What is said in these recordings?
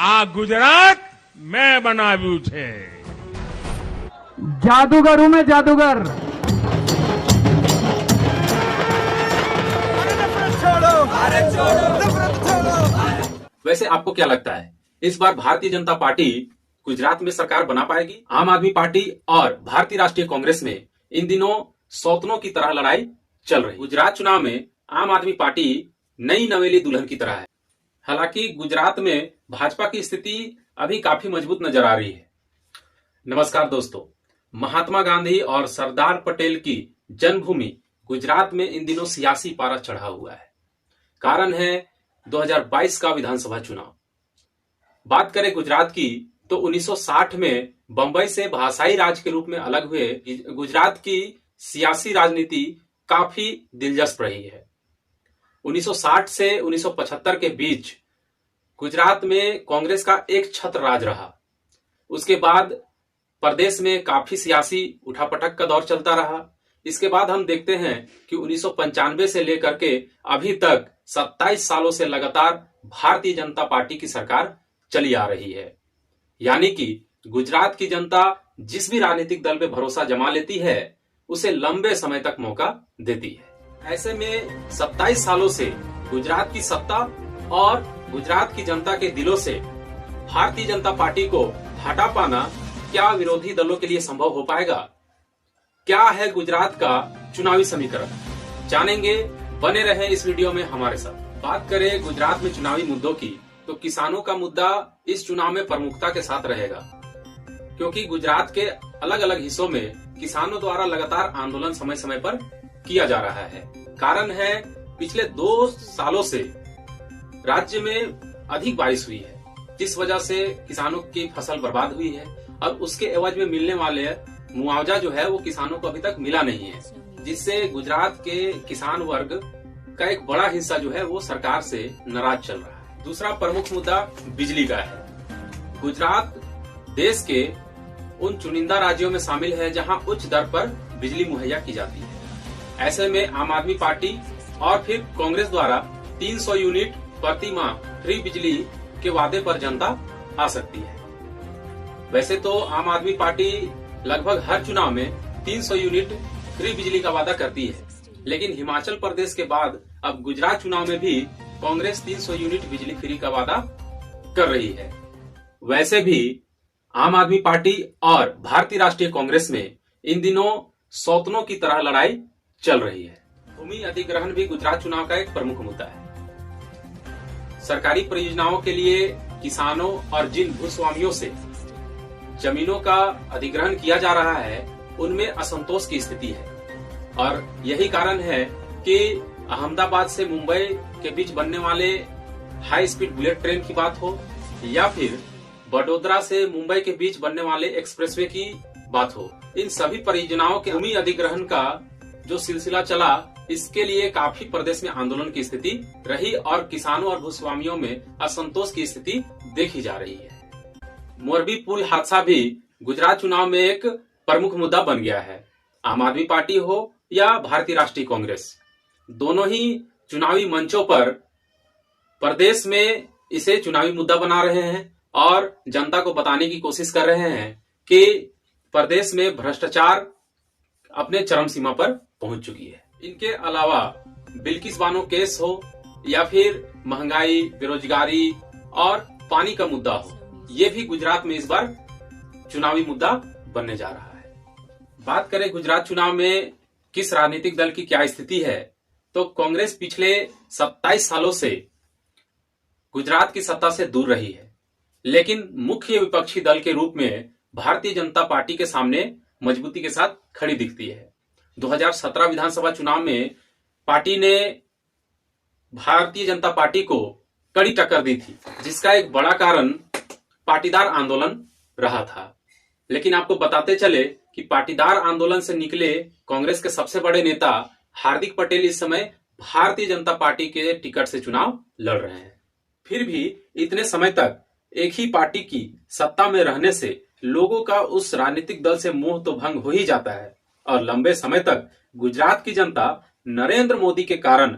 આ ગુજરાત મેં બનાવ્યું છે. जादूगर हूं मैं, जादूगर. वैसे आपको क्या लगता है, इस बार भारतीय जनता पार्टी गुजरात में सरकार बना पाएगी? आम आदमी पार्टी और भारतीय राष्ट्रीय कांग्रेस में इन दिनों सौतनों की तरह लड़ाई चल रही. गुजरात चुनाव में आम आदमी पार्टी नई नवेली दुल्हन की तरह है. हालांकि गुजरात में भाजपा की स्थिति अभी काफी मजबूत नजर आ रही है. नमस्कार दोस्तों, महात्मा गांधी और सरदार पटेल की जन्मभूमि गुजरात में इन दिनों सियासी पारा चढ़ा हुआ है. कारण है 2022 का विधानसभा चुनाव. बात करें गुजरात की तो 1960 में बंबई से भाषाई राज्य के रूप में अलग हुए गुजरात की सियासी राजनीति काफी दिलचस्प रही है. 1960 से 1975 के बीच गुजरात में कांग्रेस का एक छत्र राज रहा. उसके बाद प्रदेश में काफी सियासी उठापटक का दौर चलता रहा. इसके बाद हम देखते हैं कि 1995 से लेकर के अभी तक 27 सालों से लगातार भारतीय जनता पार्टी की सरकार चली आ रही है. यानी कि गुजरात की जनता जिस भी राजनीतिक दल पे भरोसा जमा लेती है उसे लंबे समय तक मौका देती है. ऐसे में 27 सालों से गुजरात की सत्ता और गुजरात की जनता के दिलों से भारतीय जनता पार्टी को हटा पाना क्या विरोधी दलों के लिए संभव हो पाएगा? क्या है गुजरात का चुनावी समीकरण, जानेंगे. बने रहे इस वीडियो में हमारे साथ. बात करें गुजरात में चुनावी मुद्दों की तो किसानों का मुद्दा इस चुनाव में प्रमुखता के साथ रहेगा, क्योंकि गुजरात के अलग अलग हिस्सों में किसानों द्वारा लगातार आंदोलन समय समय पर किया जा रहा है. कारण है पिछले 2 सालों से राज्य में अधिक बारिश हुई है, जिस वजह से किसानों की फसल बर्बाद हुई है और उसके एवज में मिलने वाले मुआवजा जो है वो किसानों को अभी तक मिला नहीं है, जिससे गुजरात के किसान वर्ग का एक बड़ा हिस्सा जो है वो सरकार से नाराज चल रहा है. दूसरा प्रमुख मुद्दा बिजली का है. गुजरात देश के उन चुनिंदा राज्यों में शामिल है जहां उच्च दर पर बिजली मुहैया की जाती है. ऐसे में आम आदमी पार्टी और फिर कांग्रेस द्वारा 300 यूनिट प्रति माह फ्री बिजली के वादे पर जनता आ सकती है. वैसे तो आम आदमी पार्टी लगभग हर चुनाव में 300 यूनिट फ्री बिजली का वादा करती है, लेकिन हिमाचल प्रदेश के बाद अब गुजरात चुनाव में भी कांग्रेस 300 यूनिट बिजली फ्री का वादा कर रही है. वैसे भी आम आदमी पार्टी और भारतीय राष्ट्रीय कांग्रेस में इन दिनों सौतनों की तरह लड़ाई चल रही है. भूमि अधिग्रहण भी गुजरात चुनाव का एक प्रमुख मुद्दा है. सरकारी परियोजनाओं के लिए किसानों और जिन भूस्वामियों से जमीनों का अधिग्रहण किया जा रहा है उनमें असंतोष की स्थिति है. और यही कारण है कि अहमदाबाद से मुंबई के बीच बनने वाले हाई स्पीड बुलेट ट्रेन की बात हो या फिर बड़ोदरा से मुंबई के बीच बनने वाले एक्सप्रेसवे की बात हो, इन सभी परियोजनाओं के भूमि अधिग्रहण का जो सिलसिला चला, इसके लिए काफी प्रदेश में आंदोलन की स्थिति रही और किसानों और भूस्वामियों में असंतोष की स्थिति देखी जा रही है. मोरबी पुल हादसा भी गुजरात चुनाव में एक प्रमुख मुद्दा बन गया है. आम आदमी पार्टी हो या भारतीय राष्ट्रीय कांग्रेस, दोनों ही चुनावी मंचों पर प्रदेश में इसे चुनावी मुद्दा बना रहे हैं और जनता को बताने की कोशिश कर रहे हैं कि प्रदेश में भ्रष्टाचार अपने चरम सीमा पर पहुंच चुकी है. इनके अलावा बिल्किस बानो केस हो या फिर महंगाई, बेरोजगारी और पानी का मुद्दा हो, ये भी गुजरात में इस बार चुनावी मुद्दा बनने जा रहा है. बात करें गुजरात चुनाव में किस राजनीतिक दल की क्या स्थिति है तो कांग्रेस पिछले 27 सालों से गुजरात की सत्ता से दूर रही है, लेकिन मुख्य विपक्षी दल के रूप में भारतीय जनता पार्टी के सामने मजबूती के साथ खड़ी दिखती है. 2017 विधानसभा चुनाव में पार्टी ने भारतीय जनता पार्टी को कड़ी टक्कर दी थी, जिसका एक बड़ा कारण पाटीदार आंदोलन रहा था. लेकिन आपको बताते चले कि पाटीदार आंदोलन से निकले कांग्रेस के सबसे बड़े नेता हार्दिक पटेल इस समय भारतीय जनता पार्टी के टिकट से चुनाव लड़ रहे हैं. फिर भी इतने समय तक एक ही पार्टी की सत्ता में रहने से लोगों का उस राजनीतिक दल से मोह तो भंग हो ही जाता है और लंबे समय तक गुजरात की जनता नरेंद्र मोदी के कारण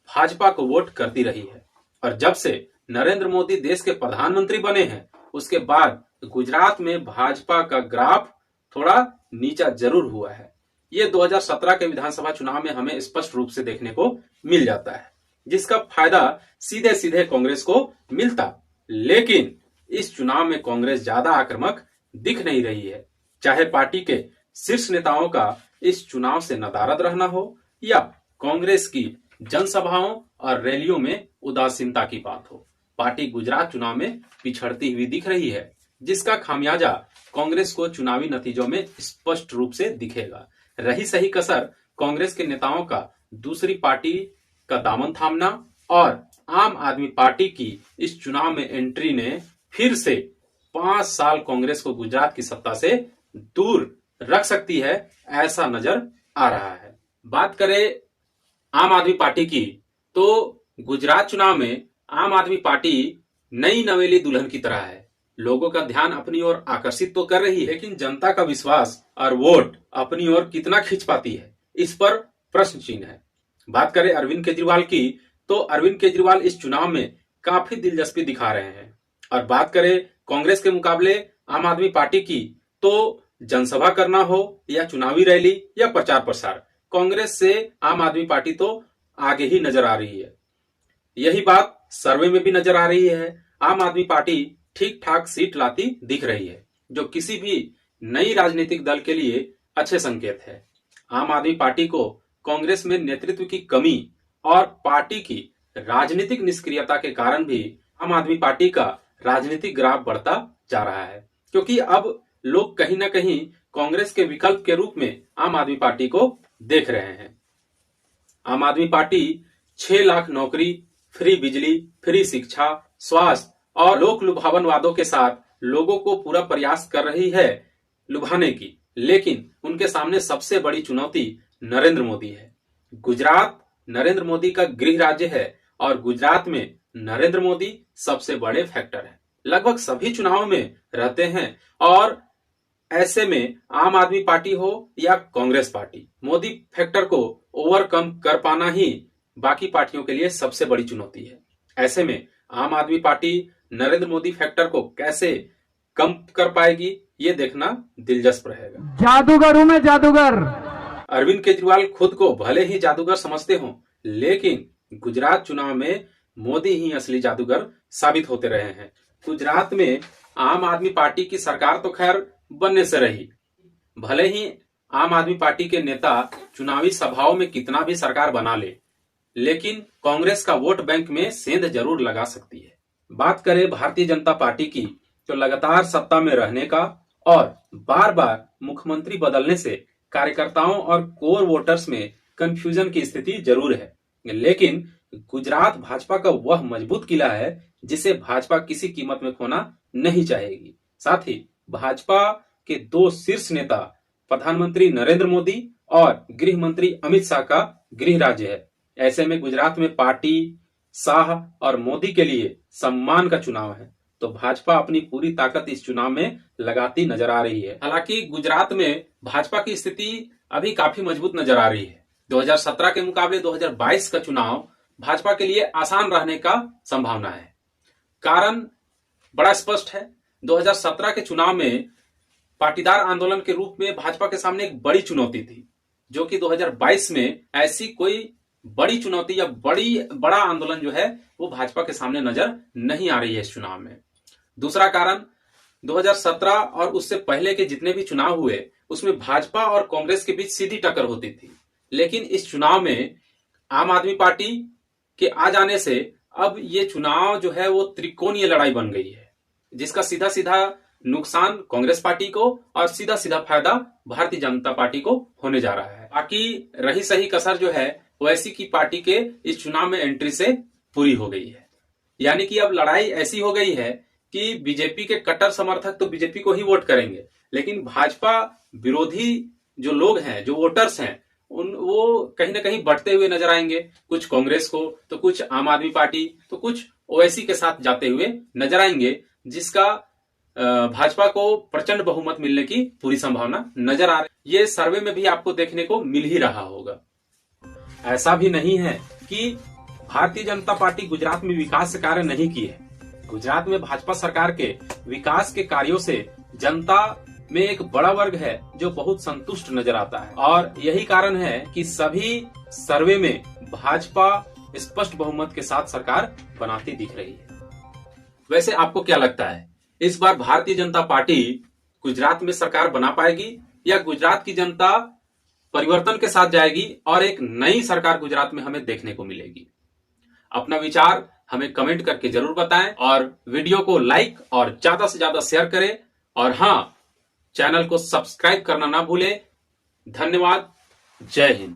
भाजपा को वोट करती रही है और जब से नरेंद्र मोदी देश के प्रधानमंत्री बने हैं, उसके बाद गुजरात में भाजपा का ग्राफ थोड़ा नीचा जरूर हुआ है। ये 2017 के विधानसभा चुनाव में हमें स्पष्ट रूप से देखने को मिल जाता है, जिसका फायदा सीधे सीधे कांग्रेस को मिलता। लेकिन इस चुनाव में कांग्रेस ज्यादा आक्रामक दिख नहीं रही है, चाहे पार्टी के शीर्ष नेताओं का इस चुनाव से नदारद रहना हो या कांग्रेस की जनसभाओं और रैलियों में उदासीनता की बात हो। पार्टी गुजरात चुनाव में पिछड़ती हुई दिख रही है, जिसका खामियाजा कांग्रेस को चुनावी नतीजों में स्पष्ट रूप से दिखेगा। रही सही कसर कांग्रेस के नेताओं का दूसरी पार्टी का दामन थामना और आम आदमी पार्टी की इस चुनाव में एंट्री ने फिर से 5 साल कांग्रेस को गुजरात की सत्ता से दूर रख सकती है, ऐसा नजर आ रहा है। बात करें आम आदमी पार्टी की, तो गुजरात चुनाव में आम आदमी पार्टी नई नवेली दुल्हन की तरह है। लोगों का ध्यान अपनी ओर आकर्षित तो कर रही है, लेकिन जनता का विश्वास और वोट अपनी ओर कितना खींच पाती है, इस पर प्रश्न चिन्ह है। बात करें अरविंद केजरीवाल की, तो अरविंद केजरीवाल इस चुनाव में काफी दिलचस्पी दिखा रहे हैं। और बात करें कांग्रेस के मुकाबले आम आदमी पार्टी की, तो जनसभा करना हो या चुनावी रैली या प्रचार प्रसार, कांग्रेस से आम आदमी पार्टी तो आगे ही नजर आ रही है। यही बात सर्वे में भी नजर आ रही है। आम आदमी पार्टी ठीक ठाक सीट लाती दिख रही है, जो किसी भी नई राजनीतिक दल के लिए अच्छे संकेत है। आम आदमी पार्टी को कांग्रेस में नेतृत्व की कमी और पार्टी की राजनीतिक निष्क्रियता के कारण भी आम आदमी पार्टी का राजनीतिक ग्राफ बढ़ता जा रहा है, क्योंकि अब लोग कहीं ना कहीं कांग्रेस के विकल्प के रूप में आम आदमी पार्टी को देख रहे हैं। आम आदमी पार्टी 6 लाख नौकरी, फ्री बिजली, फ्री शिक्षा, स्वास्थ्य और लोक लुभावन वादों के साथ लोगों को पूरा प्रयास कर रही है लुभाने की, लेकिन उनके सामने सबसे बड़ी चुनौती नरेंद्र मोदी है। गुजरात नरेंद्र मोदी का गृह राज्य है और गुजरात में नरेंद्र मोदी सबसे बड़े फैक्टर है। लगभग सभी चुनावों में रहते हैं और ऐसे में आम आदमी पार्टी हो या कांग्रेस पार्टी, मोदी फैक्टर को ओवरकम कर पाना ही बाकी पार्टियों के लिए सबसे बड़ी चुनौती है। ऐसे में आम आदमी पार्टी नरेंद्र मोदी फैक्टर को कैसे कम कर पाएगी, ये देखना दिलचस्प रहेगा। जादूगर हूं मैं, जादूगर। अरविंद केजरीवाल खुद को भले ही जादूगर समझते हों, लेकिन गुजरात चुनाव में मोदी ही असली जादूगर साबित होते रहे हैं। गुजरात में आम आदमी पार्टी की सरकार तो खैर बनने से रही, भले ही आम आदमी पार्टी के नेता चुनावी सभाओं में कितना भी सरकार बना ले, लेकिन कांग्रेस का वोट बैंक में सेंध जरूर लगा सकती है। बात करें भारतीय जनता पार्टी की, तो लगातार सत्ता में रहने का और बार बार मुख्यमंत्री बदलने से कार्यकर्ताओं और कोर वोटर्स में कंफ्यूजन की स्थिति जरूर है, लेकिन गुजरात भाजपा का वह मजबूत किला है जिसे भाजपा किसी कीमत में खोना नहीं चाहेगी। साथ ही भाजपा के 2 शीर्ष नेता प्रधानमंत्री नरेंद्र मोदी और गृह मंत्री अमित शाह का गृह राज्य है। ऐसे में गुजरात में पार्टी, शाह और मोदी के लिए सम्मान का चुनाव है, तो भाजपा अपनी पूरी ताकत इस चुनाव में लगाती नजर आ रही है। हालांकि गुजरात में भाजपा की स्थिति अभी काफी मजबूत नजर आ रही है। 2017 के मुकाबले 2022 का चुनाव भाजपा के लिए आसान रहने का संभावना है। कारण बड़ा स्पष्ट है। 2017 के चुनाव में पाटीदार आंदोलन के रूप में भाजपा के सामने एक बड़ी चुनौती थी, जो कि 2022 में ऐसी कोई बड़ी चुनौती या बड़ा आंदोलन जो है वो भाजपा के सामने नजर नहीं आ रही है इस चुनाव में। दूसरा कारण, 2017 और उससे पहले के जितने भी चुनाव हुए उसमें भाजपा और कांग्रेस के बीच सीधी टक्कर होती थी, लेकिन इस चुनाव में आम आदमी पार्टी के आ जाने से अब ये चुनाव जो है वो त्रिकोणीय लड़ाई बन गई है, जिसका सीधा सीधा नुकसान कांग्रेस पार्टी को और सीधा सीधा फायदा भारतीय जनता पार्टी को होने जा रहा है। बाकी रही सही कसर जो है वैसी की पार्टी के इस चुनाव में एंट्री से पूरी हो गई है। यानी कि अब लड़ाई ऐसी हो गई है कि बीजेपी के कट्टर समर्थक तो बीजेपी को ही वोट करेंगे, लेकिन भाजपा विरोधी जो लोग हैं, जो वोटर्स हैं, वो कहीं ना कहीं बढ़ते हुए नजर आएंगे। कुछ कांग्रेस को, तो कुछ आम आदमी पार्टी, तो कुछ ओवैसी के साथ जाते हुए नजर आएंगे, जिसका भाजपा को प्रचंड बहुमत मिलने की पूरी संभावना नजर आ रही है। ये सर्वे में भी आपको देखने को मिल ही रहा होगा। ऐसा भी नहीं है कि भारतीय जनता पार्टी गुजरात में विकास कार्य नहीं किए हैं। गुजरात में भाजपा सरकार के विकास के कार्यों से जनता में एक बड़ा वर्ग है जो बहुत संतुष्ट नजर आता है और यही कारण है कि सभी सर्वे में भाजपा स्पष्ट बहुमत के साथ सरकार बनाती दिख रही है। वैसे आपको क्या लगता है, इस बार भारतीय जनता पार्टी गुजरात में सरकार बना पाएगी या गुजरात की जनता परिवर्तन के साथ जाएगी और एक नई सरकार गुजरात में हमें देखने को मिलेगी? अपना विचार हमें कमेंट करके जरूर बताएं और वीडियो को लाइक और ज्यादा से ज्यादा शेयर करें और हाँ, चैनल को सब्सक्राइब करना ना भूलें। धन्यवाद। जय हिंद।